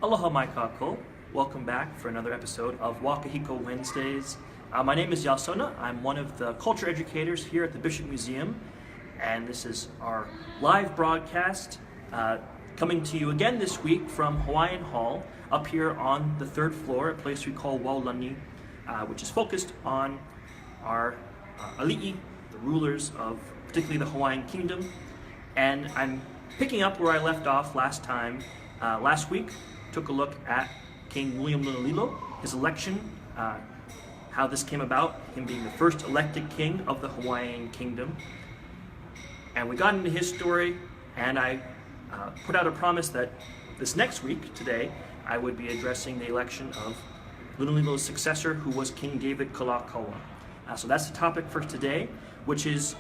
Aloha mai kākou. Welcome back for another episode of WāKahikoWednesdays. My name is Iāsona. I'm one of the culture educators here at the BishopMuseum, and this is our live broadcast coming to you again this week from Hawaiian Hall up here on the third floor, a place we call Waulani, which is focused on our ali'i, the rulers of particularly the Hawaiian Kingdom. And I'm picking up where I left off last time. Last week, took a look at King William Lunalilo, his election, how this came about, him being the first elected king of the Hawaiian Kingdom. And we got into his story, and I put out a promise that this next week, today, I would be addressing the election of Lunalilo's successor, who was King Kalākaua. So that's the topic for today, which is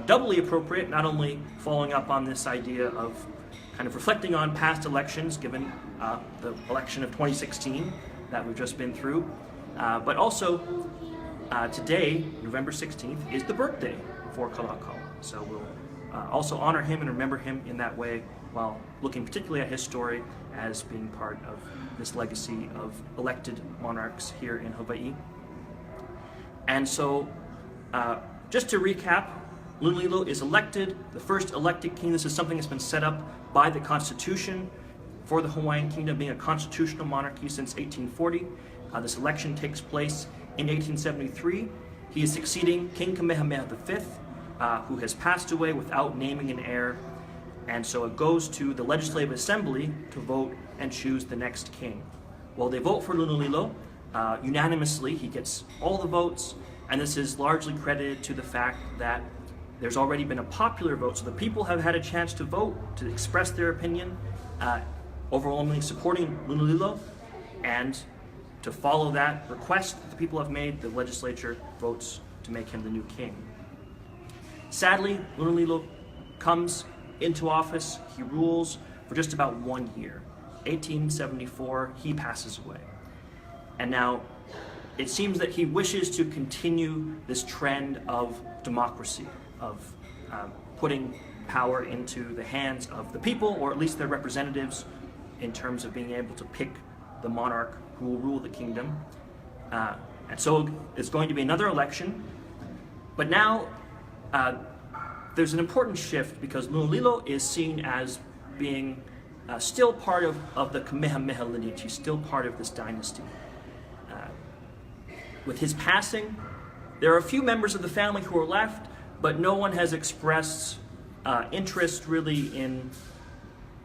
doubly appropriate, not only following up on this idea of kind of reflecting on past elections, given the election of 2016 that we've just been through, but also today, November 16th, is the birthday for Kalākaua. So we'll also honor him and remember him in that way while looking particularly at his story as being part of this legacy of elected monarchs here in Hawaii. And so, just to recap, Lunalilo is elected, the first elected king. This is something that's been set up by the Constitution for the Hawaiian Kingdom, being a constitutional monarchy since 1840. This election takes place in 1873. He is succeeding King Kamehameha V, who has passed away without naming an heir. And so it goes to the Legislative Assembly to vote and choose the next king. Well, they vote for Lunalilo unanimously. He gets all the votes, and this is largely credited to the fact that there's already been a popular vote, so the people have had a chance to vote, to express their opinion, overwhelmingly supporting Lunalilo, and to follow that request that the people have made, the legislature votes to make him the new king. Sadly, Lunalilo comes into office, he rules for just about 1 year. 1874, he passes away. And now, it seems that he wishes to continue this trend of democracy, of putting power into the hands of the people, or at least their representatives, in terms of being able to pick the monarch who will rule the kingdom. And so it's going to be another election. But now there's an important shift, because Lunalilo is seen as being still part of the Kamehameha lineage. He's still part of this dynasty. With his passing, there are a few members of the family who are left, but no one has expressed interest really in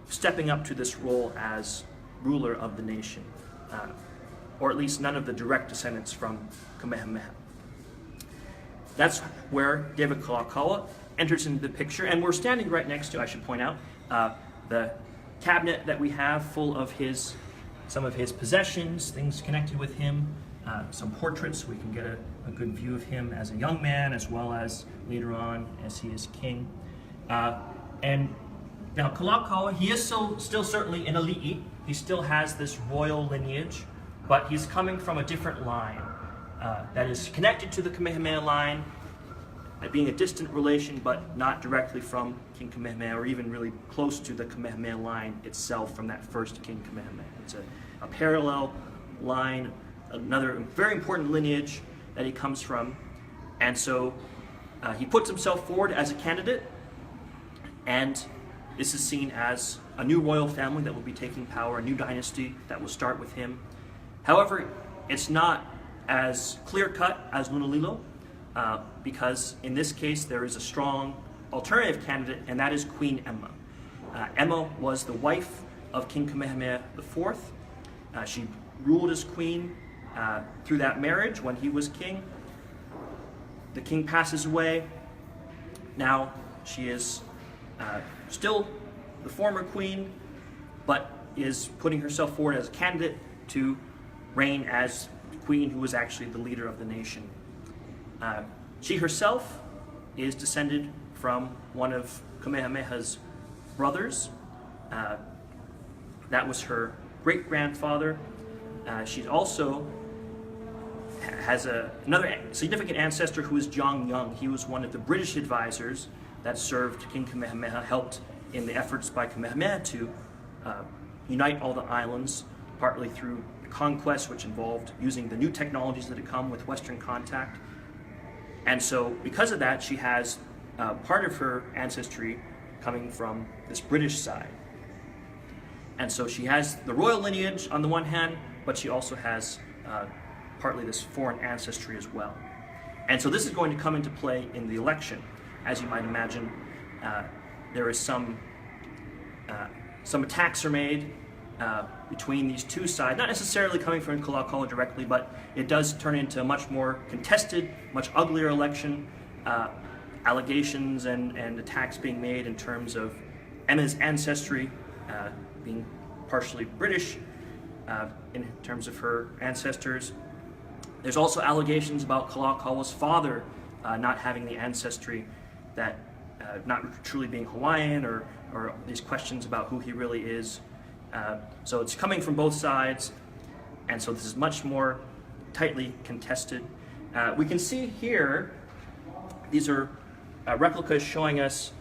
stepping up to this role as ruler of the nation, or at least none of the direct descendants from Kamehameha. That's where David Kalākaua enters into the picture, and we're standing right next to, I should point out, the cabinet that we have full of some of his possessions, things connected with him, some portraits, so we can get a good view of him as a young man, as well as later on as he is king. And now Kalākaua, he is still certainly an ali'i. He still has this royal lineage, but he's coming from a different line that is connected to the Kamehameha line, being a distant relation, but not directly from King Kamehameha, or even really close to the Kamehameha line itself from that first King Kamehameha. It's a parallel line, another very important lineage that he comes from. And so he puts himself forward as a candidate, and this is seen as a new royal family that will be taking power, a new dynasty that will start with him. However, it's not as clear-cut as Lunalilo, because in this case there is a strong alternative candidate, and that is Queen Emma. Emma was the wife of King Kamehameha IV. She ruled as queen through that marriage when he was king. The king passes away. Now she is still the former queen, but is putting herself forward as a candidate to reign as queen, who was actually the leader of the nation. She herself is descended from one of Kamehameha's brothers. That was her great-grandfather. She also has another significant ancestor who is John Young. He was one of the British advisors that served King Kamehameha, helped in the efforts by Kamehameha to unite all the islands, partly through conquest, which involved using the new technologies that had come with Western contact. And so because of that, she has part of her ancestry coming from this British side. And so she has the royal lineage on the one hand, but she also has partly this foreign ancestry as well. And so this is going to come into play in the election. As you might imagine, there is some attacks are made between these two sides, not necessarily coming from Kalākaua directly, but it does turn into a much more contested, much uglier election. Allegations and attacks being made in terms of Emma's ancestry being partially British in terms of her ancestors. There's also allegations about Kalākaua's father not having the ancestry, that not truly being Hawaiian, or these questions about who he really is. So it's coming from both sides, and so this is much more tightly contested. We can see here, these are replicas showing us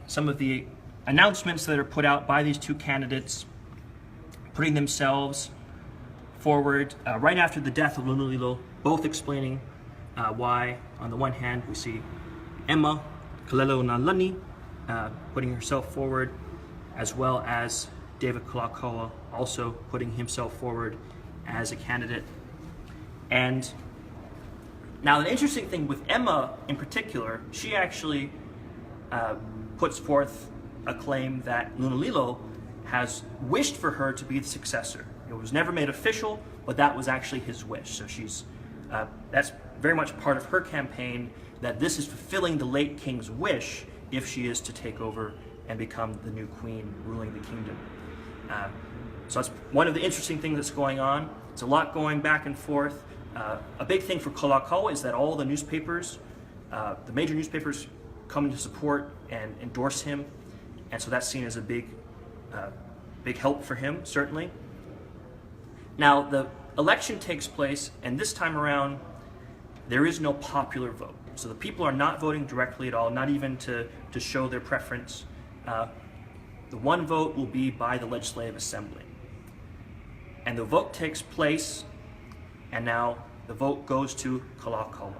some of the announcements that are put out by these two candidates, putting themselves forward right after the death of Lunulilo, both explaining why. On the one hand, we see Emma Kalākaua putting herself forward, as well as David Kalākaua also putting himself forward as a candidate. And now the interesting thing with Emma in particular, she actually puts forth a claim that Lunulilo has wished for her to be the successor. It was never made official, but that was actually his wish. So she's that's very much part of her campaign, that this is fulfilling the late king's wish if she is to take over and become the new queen ruling the kingdom. So that's one of the interesting things that's going on. It's a lot going back and forth. A big thing for Kalākaua is that all the newspapers, the major newspapers, come to support and endorse him, and so that's seen as a big help for him, certainly. Now the election takes place, and this time around there is no popular vote. So the people are not voting directly at all, not even to show their preference. The one vote will be by the Legislative Assembly. And the vote takes place, and now the vote goes to Kalākaua.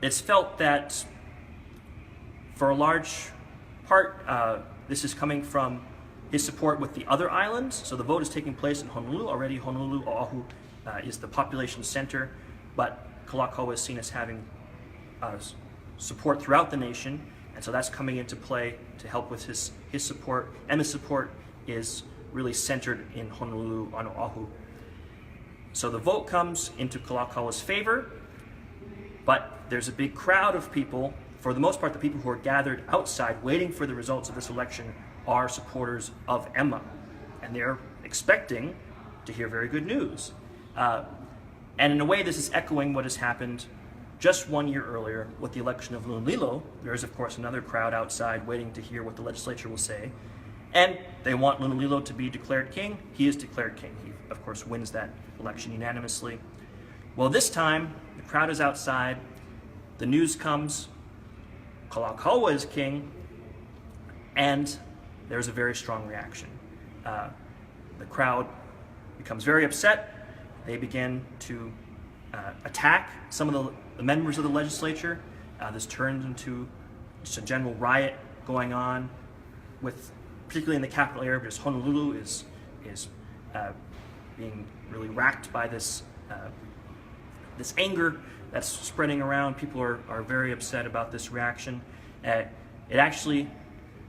It's felt that for a large part, this is coming from his support with the other islands. So the vote is taking place in Honolulu. Already Honolulu, Oahu, is the population center, but Kalākaua is seen as having support throughout the nation, and so that's coming into play to help with his support. Emma's support is really centered in Honolulu on Oahu. So the vote comes into Kalākaua's favor, but there's a big crowd of people. For the most part, the people who are gathered outside waiting for the results of this election are supporters of Emma, and they're expecting to hear very good news. And in a way, this is echoing what has happened just 1 year earlier with the election of Lunulilo. There is, of course, another crowd outside waiting to hear what the legislature will say. And they want Lunulilo to be declared king. He is declared king. He, of course, wins that election unanimously. Well, this time, the crowd is outside. The news comes, Kalākaua is king, and there's a very strong reaction. The crowd becomes very upset. They begin to attack some of the members of the legislature. This turns into just a general riot going on, with particularly in the capital area, because Honolulu is being really racked by this anger that's spreading around. People are very upset about this reaction. It actually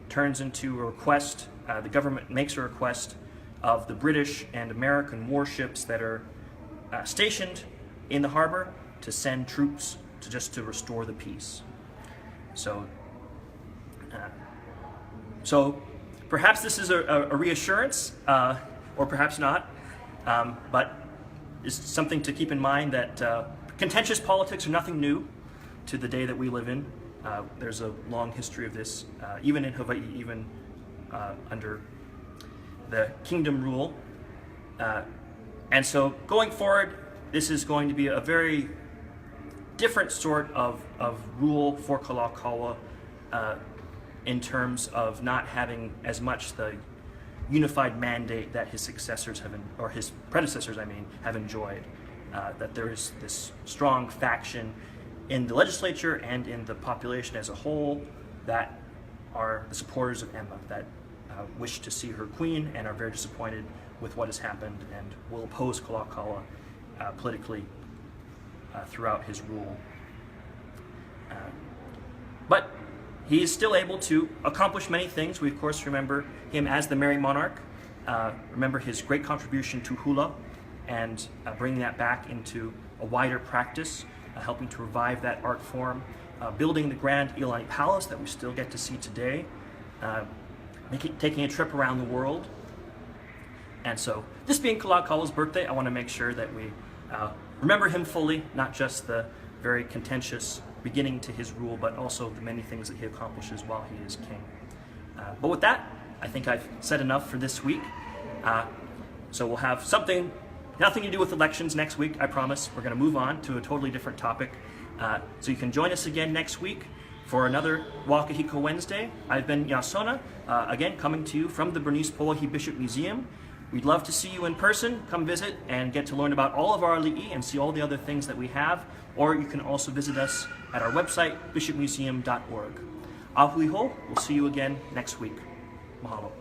turns into a request. The government makes a request of the British and American warships that are stationed in the harbor to send troops to restore the peace. So perhaps this is a reassurance, or perhaps not, but it's something to keep in mind that contentious politics are nothing new to the day that we live in. There's a long history of this, even in Hawaii, even under the kingdom rule. And so going forward, this is going to be a very different sort of rule for Kalākaua. in terms of not having as much the unified mandate that his successors or his predecessors, have enjoyed. That there is this strong faction in the legislature and in the population as a whole that are the supporters of Emma, that wish to see her queen and are very disappointed with what has happened and will oppose Kalākaua politically throughout his rule. But he is still able to accomplish many things. We, of course, remember him as the Merry Monarch, remember his great contribution to hula, and bringing that back into a wider practice, helping to revive that art form, building the grand Iolani Palace that we still get to see today, taking a trip around the world. And so, this being Kalākaua's birthday, I want to make sure that we remember him fully, not just the very contentious beginning to his rule, but also the many things that he accomplishes while he is king. But with that, I think I've said enough for this week. So we'll have nothing to do with elections next week, I promise. We're going to move on to a totally different topic. So you can join us again next week for another WāKahiko Wednesday. I've been Iāsona, again coming to you from the Bernice Polohi Bishop Museum. We'd love to see you in person. Come visit and get to learn about all of our ali'i and see all the other things that we have. Or you can also visit us at our website, bishopmuseum.org. Ahui ho, we'll see you again next week. Mahalo.